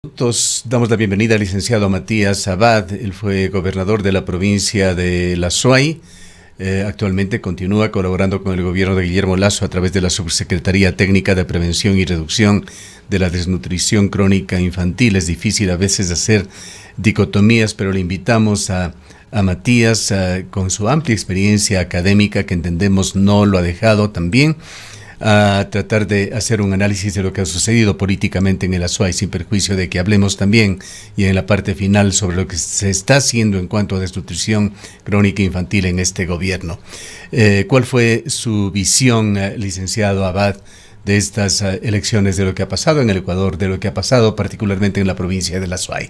Nosotros damos la bienvenida al licenciado Matías Abad. Él fue gobernador de la provincia de La Suay. Actualmente continúa colaborando con el gobierno de Guillermo Lasso a través de la Subsecretaría Técnica de Prevención y Reducción de la Desnutrición Crónica Infantil. Es difícil a veces hacer dicotomías, pero le invitamos a Matías con su amplia experiencia académica, que entendemos no lo ha dejado también, a tratar de hacer un análisis de lo que ha sucedido políticamente en el Azuay, sin perjuicio de que hablemos también, y en la parte final, sobre lo que se está haciendo en cuanto a desnutrición crónica infantil en este gobierno. ¿Cuál fue su visión, licenciado Abad, de estas elecciones, de lo que ha pasado en el Ecuador, de lo que ha pasado particularmente en la provincia de La Suay?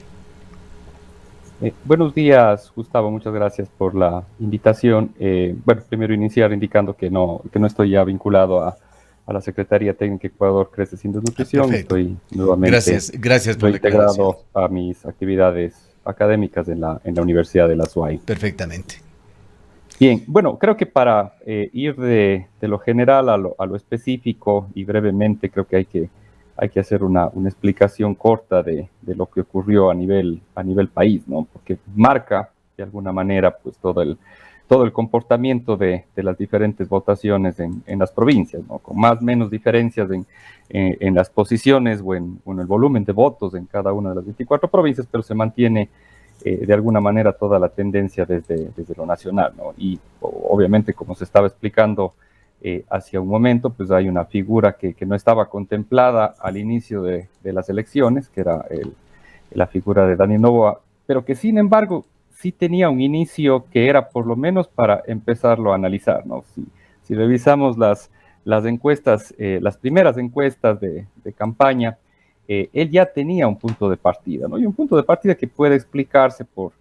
Buenos días, Gustavo. Muchas gracias por la invitación. Bueno, primero iniciar indicando que no estoy ya vinculado a la Secretaría Técnica Ecuador Crece Sin Desnutrición. Perfecto. Estoy nuevamente Gracias por la aclaración. reintegrado a mis actividades académicas en la Universidad de la SUAY. Perfectamente. Bien, bueno, creo que para ir de lo general a lo específico y brevemente, creo que hay que hacer una explicación corta de lo que ocurrió a nivel país, ¿no? Porque marca de alguna manera pues todo el comportamiento de las diferentes votaciones en las provincias, ¿no? Con más o menos diferencias en las posiciones o en el volumen de votos en cada una de las 24 provincias, pero se mantiene de alguna manera toda la tendencia desde lo nacional, ¿no? Y obviamente, como se estaba explicando hacia un momento, pues hay una figura que no estaba contemplada al inicio de las elecciones, que era la figura de Daniel Noboa, pero que sin embargo sí tenía un inicio que era por lo menos para empezarlo a analizar, ¿no? Si revisamos las encuestas, las primeras encuestas de campaña, él ya tenía un punto de partida, ¿no? Y un punto de partida que puede explicarse por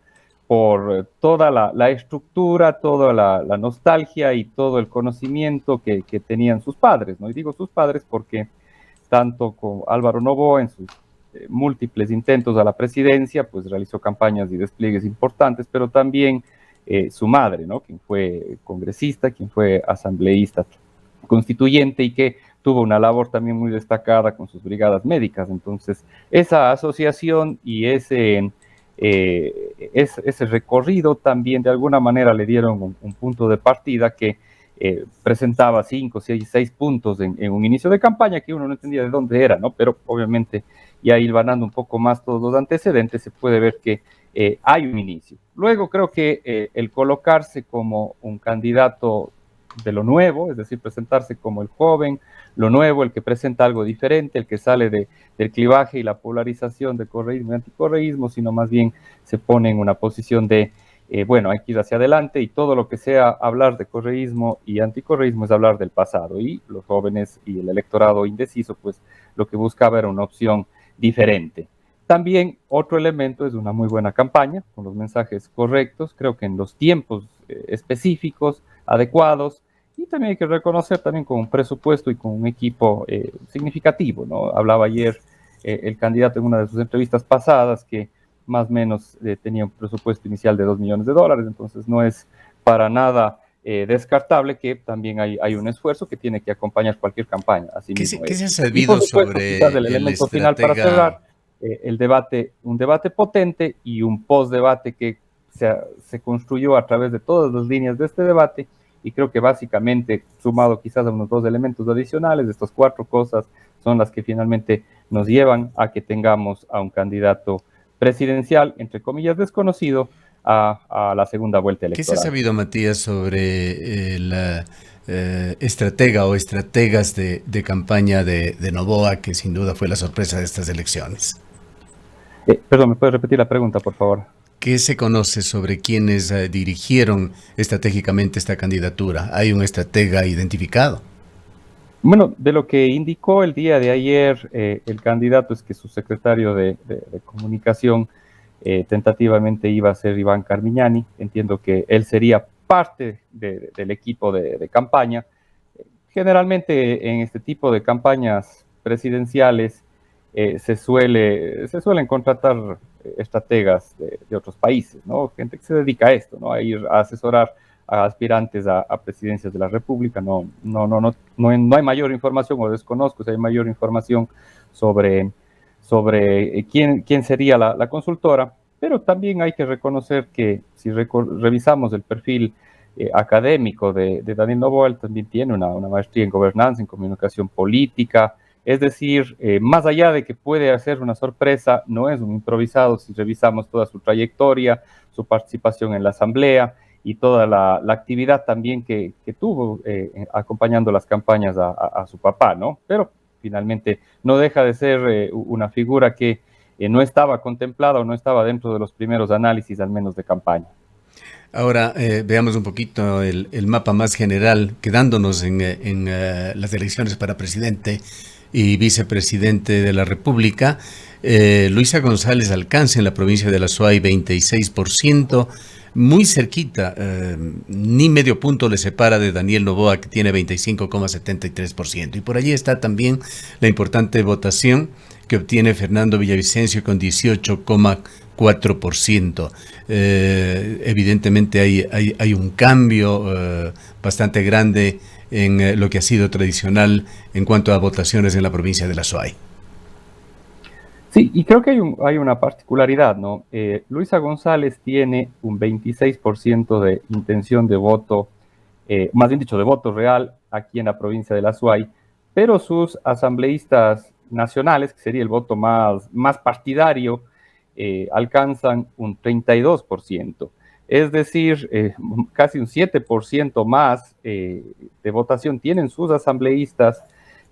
toda la estructura, toda la nostalgia y todo el conocimiento que tenían sus padres, ¿no? Y digo sus padres porque tanto con Álvaro Noboa en sus múltiples intentos a la presidencia, pues realizó campañas y despliegues importantes, pero también su madre, ¿no? Quien fue congresista, quien fue asambleísta constituyente y que tuvo una labor también muy destacada con sus brigadas médicas. Entonces, esa asociación y ese recorrido también de alguna manera le dieron un punto de partida que presentaba 5, 6 puntos en un inicio de campaña que uno no entendía de dónde era, ¿no? Pero obviamente ya hilvanando un poco más todos los antecedentes se puede ver que hay un inicio. Luego creo que el colocarse como un candidato de lo nuevo, es decir, presentarse como el joven, lo nuevo, el que presenta algo diferente, el que sale del clivaje y la polarización de correísmo y anticorreísmo, sino más bien se pone en una posición de, bueno, hay que ir hacia adelante y todo lo que sea hablar de correísmo y anticorreísmo es hablar del pasado. Y los jóvenes y el electorado indeciso, pues lo que buscaba era una opción diferente. También otro elemento es una muy buena campaña, con los mensajes correctos, creo que en los tiempos específicos, adecuados, y también hay que reconocer también con un presupuesto y con un equipo significativo, ¿no? Hablaba ayer el candidato en una de sus entrevistas pasadas que más o menos tenía un presupuesto inicial de $2 millones, entonces no es para nada descartable que también hay un esfuerzo que tiene que acompañar cualquier campaña, así mismo ¿Qué se ha es. Y por sabido supuesto, quizás sobre el el elemento final para estratega? cerrar, el debate, un debate potente y un post-debate que se construyó a través de todas las líneas de este debate, y creo que básicamente, sumado quizás a unos 2 elementos adicionales, estas 4 cosas son las que finalmente nos llevan a que tengamos a un candidato presidencial, entre comillas, desconocido, a la segunda vuelta ¿Qué se ha electoral. sabido, Matías, sobre la estratega o estrategas de campaña de Noboa, que sin duda fue la sorpresa de estas elecciones? Perdón, ¿me puedes repetir la pregunta, por favor? ¿Qué se conoce sobre quienes dirigieron estratégicamente esta candidatura? ¿Hay un estratega identificado? Bueno, de lo que indicó el día de ayer el candidato es que su secretario de comunicación tentativamente iba a ser Iván Carmiñani. Entiendo que él sería parte del equipo de campaña. Generalmente en este tipo de campañas presidenciales se suelen contratar estrategas de otros países, ¿no? Gente que se dedica a esto, ¿no? A ir a asesorar a aspirantes a presidencias de la República. No hay mayor información, o desconozco si hay mayor información sobre, sobre quién sería la consultora, pero también hay que reconocer que si revisamos el perfil académico de Daniel Noboa, él también tiene una maestría en gobernanza, en comunicación política, es decir, más allá de que puede hacer una sorpresa, no es un improvisado si revisamos toda su trayectoria, su participación en la asamblea y toda la actividad también que tuvo acompañando las campañas a su papá, ¿no? Pero finalmente no deja de ser una figura que no estaba contemplada o no estaba dentro de los primeros análisis, al menos de campaña. Ahora veamos un poquito el mapa más general, quedándonos en las elecciones para presidente y vicepresidente de la República. Luisa González alcanza en la provincia de la Suay 26%, muy cerquita, ni medio punto le separa de Daniel Noboa, que tiene 25,73%. Y por allí está también la importante votación que obtiene Fernando Villavicencio con 18,4%. Evidentemente hay un cambio bastante grande en lo que ha sido tradicional en cuanto a votaciones en la provincia de la Suay. Sí, y creo que hay una particularidad, ¿no? Luisa González tiene un 26% de intención de voto, más bien dicho, de voto real aquí en la provincia de la Suay, pero sus asambleístas nacionales, que sería el voto más partidario, alcanzan un 32%. Es decir, casi un 7% más de votación tienen sus asambleístas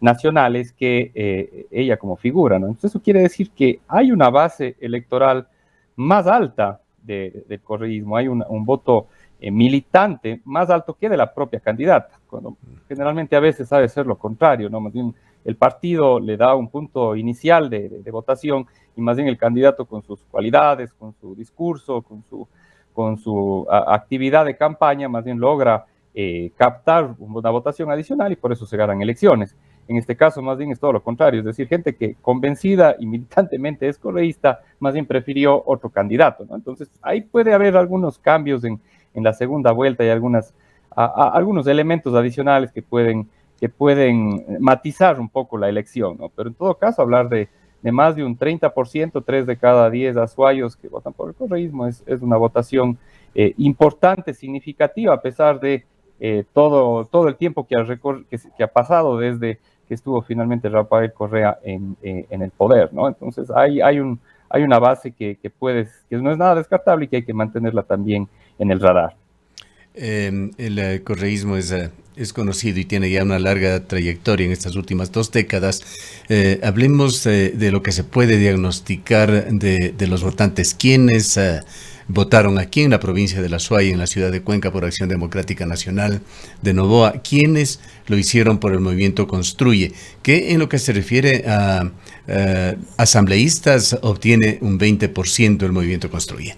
nacionales que ella como figura, ¿no? Entonces eso quiere decir que hay una base electoral más alta del correísmo, hay un voto militante más alto que de la propia candidata, cuando generalmente a veces sabe ser lo contrario, ¿no? Más bien el partido le da un punto inicial de votación y más bien el candidato con sus cualidades, con su discurso, con su actividad de campaña, más bien logra captar una votación adicional y por eso se ganan elecciones. En este caso, más bien es todo lo contrario, es decir, gente que convencida y militantemente es correísta, más bien prefirió otro candidato, ¿no? Entonces, ahí puede haber algunos cambios en la segunda vuelta y algunos elementos adicionales que pueden matizar un poco la elección, ¿no? Pero en todo caso, hablar de más de un 30%, 3 de cada 10 azuayos que votan por el correísmo, es una votación importante, significativa, a pesar de todo el tiempo que ha pasado desde que estuvo finalmente Rafael Correa en el poder, ¿no? Entonces hay una base que no es nada descartable y que hay que mantenerla también en el radar. El correísmo es conocido y tiene ya una larga trayectoria en estas últimas 2 décadas. Hablemos de lo que se puede diagnosticar de los votantes. ¿Quiénes votaron aquí en la provincia de la Suay, en la ciudad de Cuenca, por Acción Democrática Nacional de Noboa? ¿Quiénes lo hicieron por el movimiento Construye? Que en lo que se refiere a asambleístas obtiene un 20% el movimiento Construye.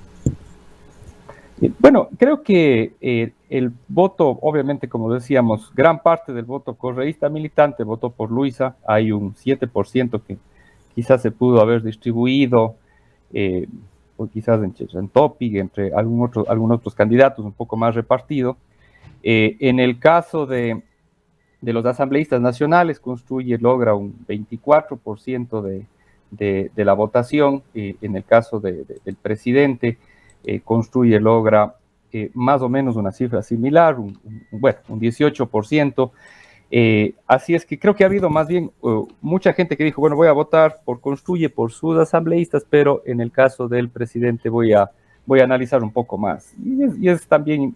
Bueno, creo que el voto, obviamente, como decíamos, gran parte del voto correísta militante votó por Luisa. Hay un 7% que quizás se pudo haber distribuido, o quizás en Topic, entre algunos otros candidatos, un poco más repartido. En el caso de los asambleístas nacionales, Construye logra un 24% de la votación. En el caso del presidente, Construye logra más o menos una cifra similar, un 18%. Así es que creo que ha habido más bien mucha gente que dijo, bueno, voy a votar por Construye, por sus asambleístas, pero en el caso del presidente voy a analizar un poco más. Y es también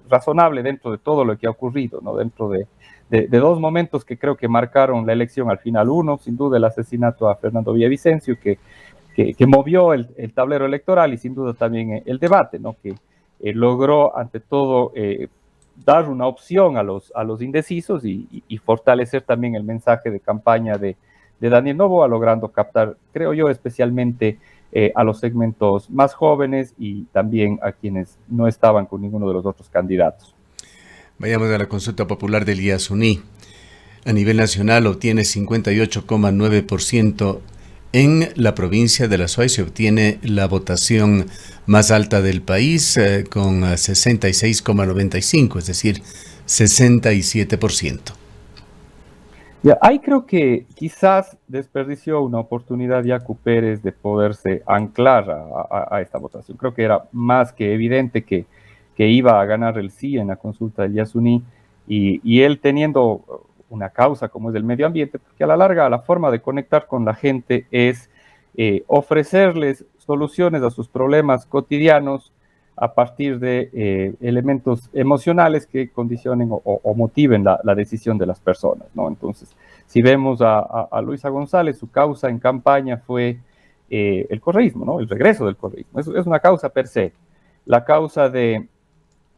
razonable dentro de todo lo que ha ocurrido, ¿no? Dentro de 2 momentos que creo que marcaron la elección al final. Uno, sin duda, el asesinato a Fernando Villavicencio, que movió el tablero electoral, y sin duda también el debate, ¿no? Que logró ante todo dar una opción a los indecisos y fortalecer también el mensaje de campaña de Daniel Noboa, logrando captar, creo yo, especialmente a los segmentos más jóvenes y también a quienes no estaban con ninguno de los otros candidatos. Vayamos a la consulta popular del Yasuní. A nivel nacional obtiene 58,9%. En la provincia de la Suay se obtiene la votación más alta del país con 66,95, es decir, 67%. Ya, ahí creo que quizás desperdició una oportunidad Yacu Pérez de poderse anclar a esta votación. Creo que era más que evidente que iba a ganar el sí en la consulta del Yasuní y él teniendo una causa como es el medio ambiente, porque a la larga la forma de conectar con la gente es ofrecerles soluciones a sus problemas cotidianos a partir de elementos emocionales que condicionen o motiven la decisión de las personas, ¿no? Entonces, si vemos a Luisa González, su causa en campaña fue el correísmo, ¿no? El regreso del correísmo. Es una causa per se. La causa de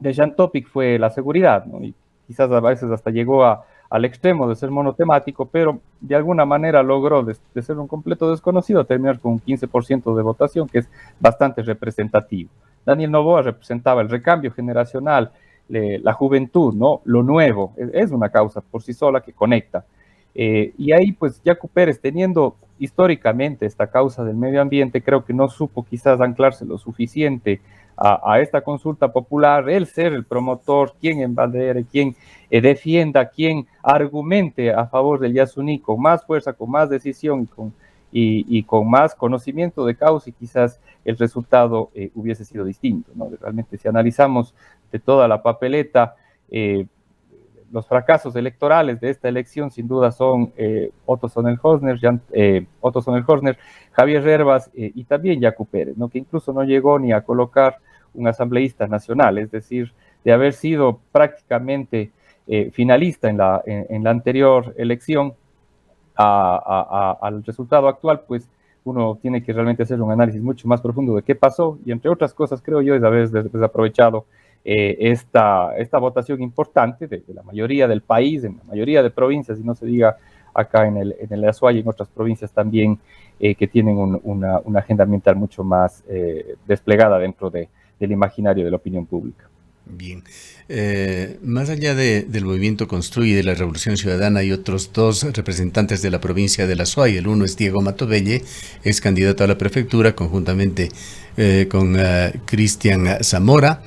Jean Topic fue la seguridad, ¿no? Y quizás a veces hasta llegó al extremo de ser monotemático, pero de alguna manera logró de ser un completo desconocido terminar con un 15% de votación, que es bastante representativo. Daniel Noboa representaba el recambio generacional, la juventud, ¿no? Lo nuevo, es una causa por sí sola que conecta. Y ahí, pues, Yacu Pérez, teniendo históricamente esta causa del medio ambiente, creo que no supo quizás anclarse lo suficiente a esta consulta popular, él ser el promotor, quien embandere, quien defienda, quien argumente a favor del Yasuní con más fuerza, con más decisión y con más conocimiento de causa, y quizás el resultado hubiese sido distinto, ¿no? Realmente, si analizamos de toda la papeleta, los fracasos electorales de esta elección sin duda son Otto Sonnenhorner, Javier Hervas y también Yacu Pérez, ¿no? Que incluso no llegó ni a colocar un asambleísta nacional, es decir, de haber sido prácticamente finalista en la anterior elección al resultado actual, pues uno tiene que realmente hacer un análisis mucho más profundo de qué pasó y, entre otras cosas, creo yo, es haber desaprovechado esta votación importante de la mayoría del país, en la mayoría de provincias, y no se diga acá en el Azuay y en otras provincias también, que tienen una agenda ambiental mucho más desplegada dentro del imaginario de la opinión pública. Bien. Más allá del movimiento Construye y de la Revolución Ciudadana, hay otros dos representantes de la provincia de la Azuay. El uno es Diego Matovelle, es candidato a la prefectura conjuntamente con Cristian Zamora.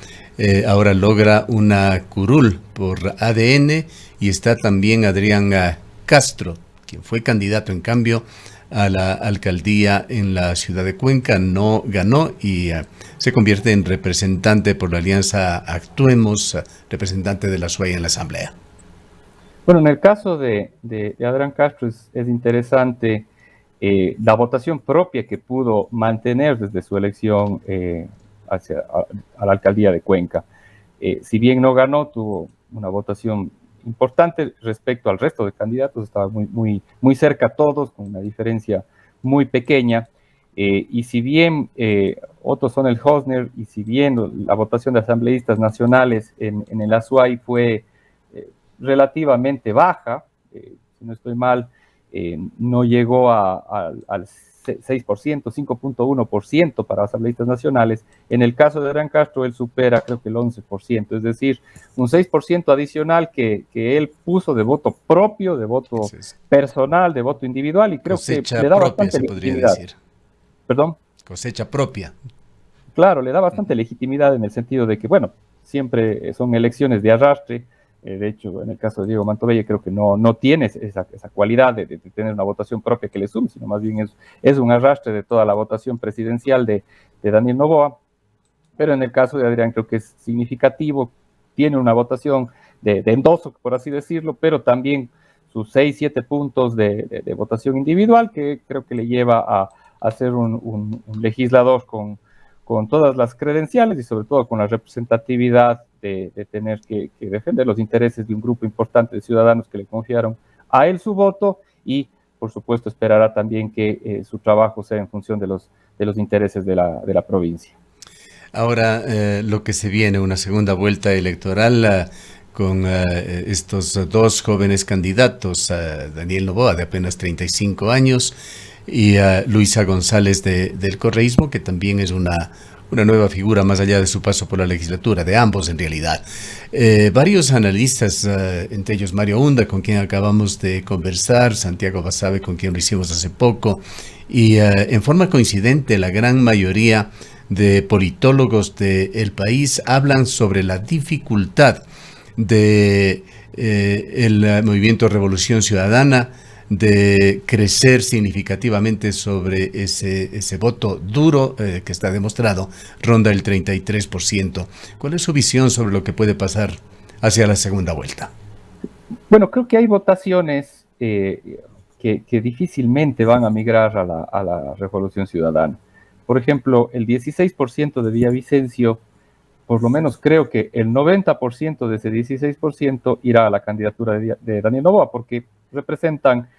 Ahora logra una curul por ADN, y está también Adrián Castro, quien fue candidato en cambio a la alcaldía en la ciudad de Cuenca, no ganó y se convierte en representante por la alianza Actuemos, representante de la Azuay en la asamblea. Bueno, en el caso de Adrián Castro es interesante la votación propia que pudo mantener desde su elección a la alcaldía de Cuenca. Si bien no ganó, tuvo una votación importante respecto al resto de candidatos, estaba muy cerca a todos, con una diferencia muy pequeña. Y si bien Otto Sonnenhorner, y si bien la votación de asambleístas nacionales en el Azuay fue relativamente baja, si no estoy mal, no llegó al 6%, 5.1% para asambleístas nacionales. En el caso de Adrián Castro, él supera creo que el 11%, es decir, un 6% adicional que él puso de voto propio, de voto personal, de voto individual, y creo que le da bastante legitimidad. ¿Perdón? Cosecha propia. Claro, le da bastante legitimidad en el sentido de que, bueno, siempre son elecciones de arrastre. De hecho, en el caso de Diego Matovelle, creo que no tiene esa cualidad de tener una votación propia que le sume, sino más bien es un arrastre de toda la votación presidencial de Daniel Noboa. Pero en el caso de Adrián, creo que es significativo, tiene una votación de endoso, por así decirlo, pero también sus 6-7 puntos de votación individual, que creo que le lleva a ser un legislador con todas las credenciales y sobre todo con la representatividad de tener que defender los intereses de un grupo importante de ciudadanos que le confiaron a él su voto, y por supuesto esperará también que su trabajo sea en función de los intereses de la provincia. Ahora lo que se viene, una segunda vuelta electoral con estos dos jóvenes candidatos, Daniel Noboa, de apenas 35 años, y Luisa González del correísmo, que también es una nueva figura más allá de su paso por la legislatura, de ambos en realidad. Varios analistas, entre ellos Mario Hunda, con quien acabamos de conversar, Santiago Basabe, con quien lo hicimos hace poco, y en forma coincidente la gran mayoría de politólogos del país hablan sobre la dificultad de el movimiento Revolución Ciudadana de crecer significativamente sobre ese voto duro que está demostrado, ronda el 33%. ¿Cuál es su visión sobre lo que puede pasar hacia la segunda vuelta? Bueno, creo que hay votaciones que difícilmente van a migrar a la Revolución Ciudadana. Por ejemplo, el 16% de Villavicencio, por lo menos creo que el 90% de ese 16% irá a la candidatura de Daniel Noboa, porque representan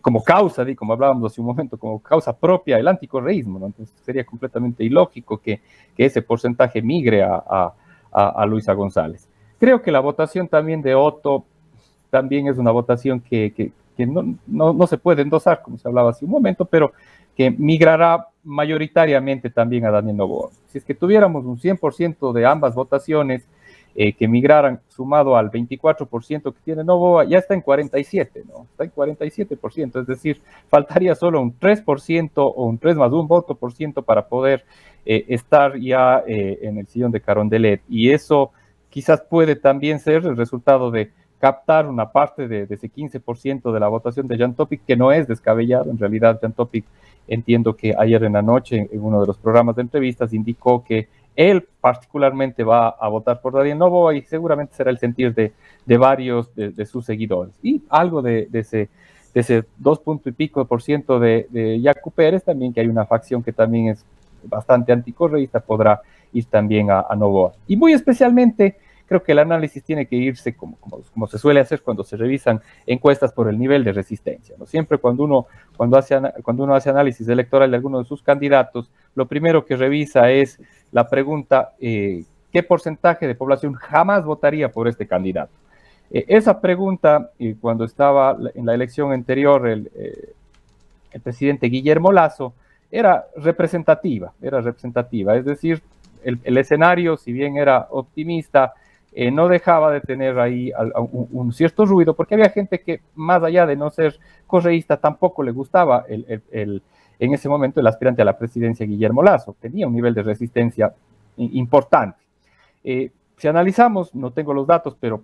como causa, como hablábamos hace un momento, como causa propia el anticorreísmo, ¿no? Entonces sería completamente ilógico que ese porcentaje migre a Luisa González. Creo que la votación también de Otto también es una votación que no se puede endosar, como se hablaba hace un momento, pero que migrará mayoritariamente también a Daniel Noboa. Si es que tuviéramos un 100% de ambas votaciones que migraran sumado al 24% que tiene Noboa, ya está en 47%, ¿no? Está en 47%, es decir, faltaría solo un 3% o un 3 más 1 voto por ciento para poder estar ya en el sillón de Carondelet. Y eso quizás puede también ser el resultado de captar una parte de ese 15% de la votación de Jan Topic, que no es descabellado. En realidad, Jan Topic, entiendo que ayer en la noche, en uno de los programas de entrevistas, indicó que él particularmente va a votar por Daniel Noboa y seguramente será el sentir de varios de sus seguidores. Y algo de ese 2 punto y pico por ciento de Yacu Pérez, también que hay una facción que también es bastante anticorreísta, podrá ir también a Noboa. Y muy especialmente, creo que el análisis tiene que irse como se suele hacer cuando se revisan encuestas por el nivel de resistencia, ¿no? Siempre cuando uno hace análisis electoral de alguno de sus candidatos, lo primero que revisa es la pregunta, ¿qué porcentaje de población jamás votaría por este candidato? Esa pregunta, cuando estaba en la elección anterior el presidente Guillermo Lasso, era representativa, es decir, el escenario, si bien era optimista, no dejaba de tener ahí un cierto ruido, porque había gente que, más allá de no ser correísta, tampoco le gustaba en ese momento el aspirante a la presidencia, Guillermo Lasso. Tenía un nivel de resistencia importante. Si analizamos, no tengo los datos, pero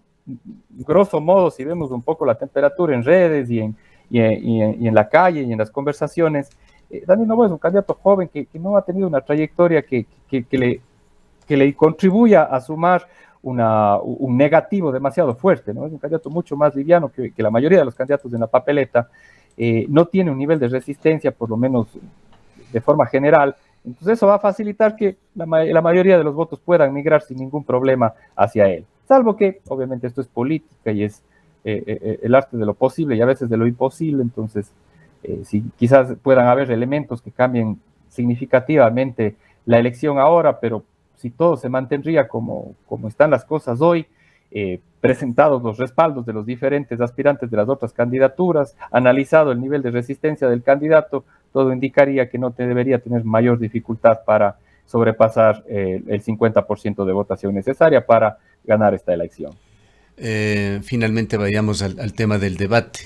grosso modo, si vemos un poco la temperatura en redes y en la calle y en las conversaciones, Daniel Noboa es un candidato joven que no ha tenido una trayectoria que le contribuya a sumar un negativo demasiado fuerte, ¿no? Es un candidato mucho más liviano que la mayoría de los candidatos en la papeleta, no tiene un nivel de resistencia, por lo menos de forma general. Entonces eso va a facilitar que la mayoría de los votos puedan migrar sin ningún problema hacia él, salvo que obviamente esto es política y es el arte de lo posible y a veces de lo imposible. Entonces si quizás puedan haber elementos que cambien significativamente la elección ahora, pero si todo se mantendría como están las cosas hoy, presentados los respaldos de los diferentes aspirantes de las otras candidaturas, analizado el nivel de resistencia del candidato, todo indicaría que no debería tener mayor dificultad para sobrepasar el 50% de votación necesaria para ganar esta elección. Finalmente vayamos al tema del debate.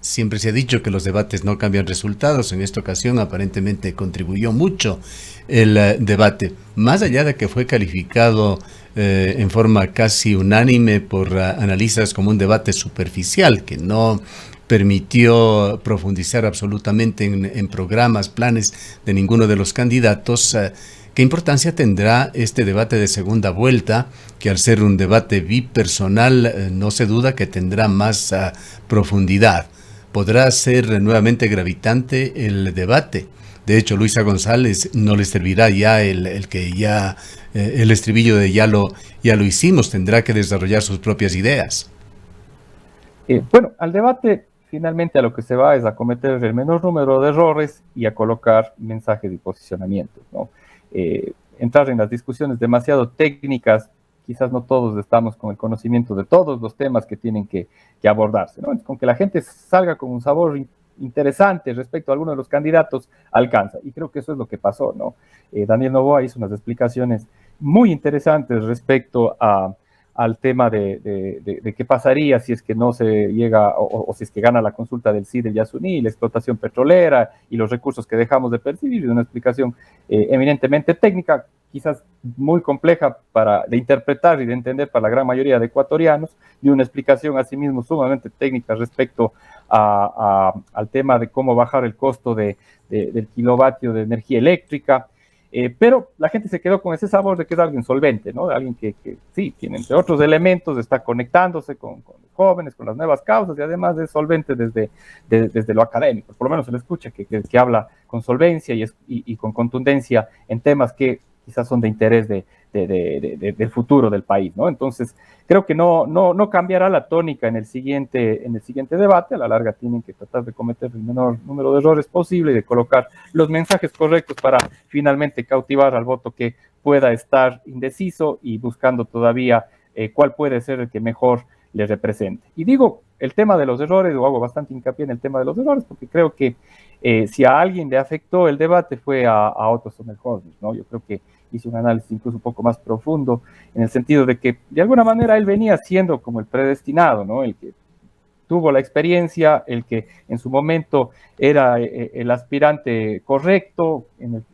Siempre se ha dicho que los debates no cambian resultados. En esta ocasión aparentemente contribuyó mucho el debate, más allá de que fue calificado en forma casi unánime por analistas como un debate superficial, que no permitió profundizar absolutamente en programas, planes de ninguno de los candidatos. ¿Qué importancia tendrá este debate de segunda vuelta, que al ser un debate bipersonal no se duda que tendrá más profundidad? ¿Podrá ser nuevamente gravitante el debate? De hecho, Luisa González no le servirá ya el estribillo de ya lo hicimos, tendrá que desarrollar sus propias ideas. Bueno, al debate finalmente a lo que se va es a cometer el menor número de errores y a colocar mensajes y posicionamientos, ¿no? Entrar en las discusiones demasiado técnicas, quizás no todos estamos con el conocimiento de todos los temas que tienen que abordarse, ¿no? Con que la gente salga con un sabor interesante respecto a alguno de los candidatos, alcanza. Y creo que eso es lo que pasó, ¿no? Daniel Noboa hizo unas explicaciones muy interesantes respecto al tema de qué pasaría si es que no se llega o si es que gana la consulta del sí de Yasuní, la explotación petrolera y los recursos que dejamos de percibir. Es una explicación eminentemente técnica, quizás muy compleja de interpretar y de entender para la gran mayoría de ecuatorianos, y una explicación asimismo sumamente técnica respecto al tema de cómo bajar el costo del kilovatio de energía eléctrica. Pero la gente se quedó con ese sabor de que es alguien solvente, ¿no? Alguien que sí, tiene entre otros elementos, está conectándose con jóvenes, con las nuevas causas, y además es solvente desde lo académico. Por lo menos se le escucha que habla con solvencia y con contundencia en temas que quizás son de interés del futuro del país, ¿no? Entonces, creo que no cambiará la tónica en el siguiente debate. A la larga tienen que tratar de cometer el menor número de errores posible y de colocar los mensajes correctos para finalmente cautivar al voto que pueda estar indeciso y buscando todavía cuál puede ser el que mejor le represente. Y digo el tema de los errores, o hago bastante hincapié en el tema de los errores, porque creo que si a alguien le afectó el debate fue a Otto Sommerholder, ¿no? Yo creo que hice un análisis incluso un poco más profundo, en el sentido de que de alguna manera él venía siendo como el predestinado, ¿no? El que tuvo la experiencia, el que en su momento era el aspirante correcto,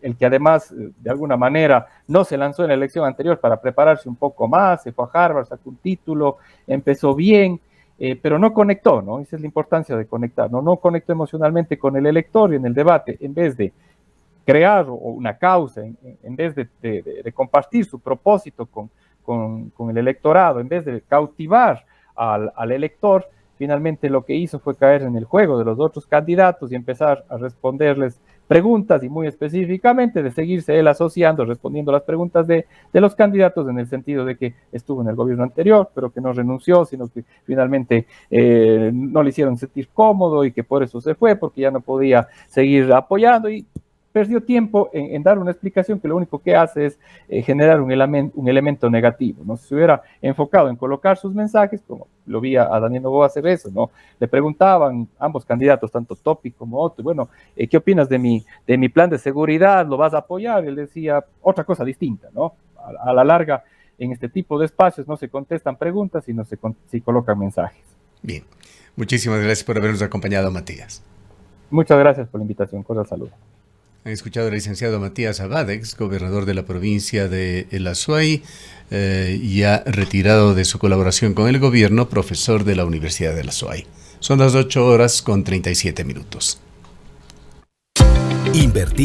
el que además de alguna manera no se lanzó en la elección anterior para prepararse un poco más, se fue a Harvard, sacó un título, empezó bien, pero no conectó, ¿no? Esa es la importancia de conectar, ¿no? No conectó emocionalmente con el elector y en el debate, en vez de crear una causa, en vez de compartir su propósito con el electorado, en vez de cautivar al elector, finalmente lo que hizo fue caer en el juego de los otros candidatos y empezar a responderles preguntas, y muy específicamente de seguirse él asociando, respondiendo las preguntas de los candidatos, en el sentido de que estuvo en el gobierno anterior, pero que no renunció, sino que finalmente no le hicieron sentir cómodo y que por eso se fue, porque ya no podía seguir apoyando, y perdió tiempo en dar una explicación que lo único que hace es generar un elemento negativo, ¿no? Si se hubiera enfocado en colocar sus mensajes, como lo vi a Daniel Noboa hacer eso, ¿no? Le preguntaban ambos candidatos, tanto Topi como Otto, bueno, ¿qué opinas de mi plan de seguridad? ¿Lo vas a apoyar? Y él decía otra cosa distinta, ¿no? A la larga, en este tipo de espacios no se contestan preguntas, sino se colocan mensajes. Bien, muchísimas gracias por habernos acompañado, Matías. Muchas gracias por la invitación. Cordial salud. Han escuchado al licenciado Matías Abad, ex gobernador de la provincia de El Azuay, ya retirado de su colaboración con el gobierno, profesor de la Universidad de El Azuay. Son las 8:37. Invertir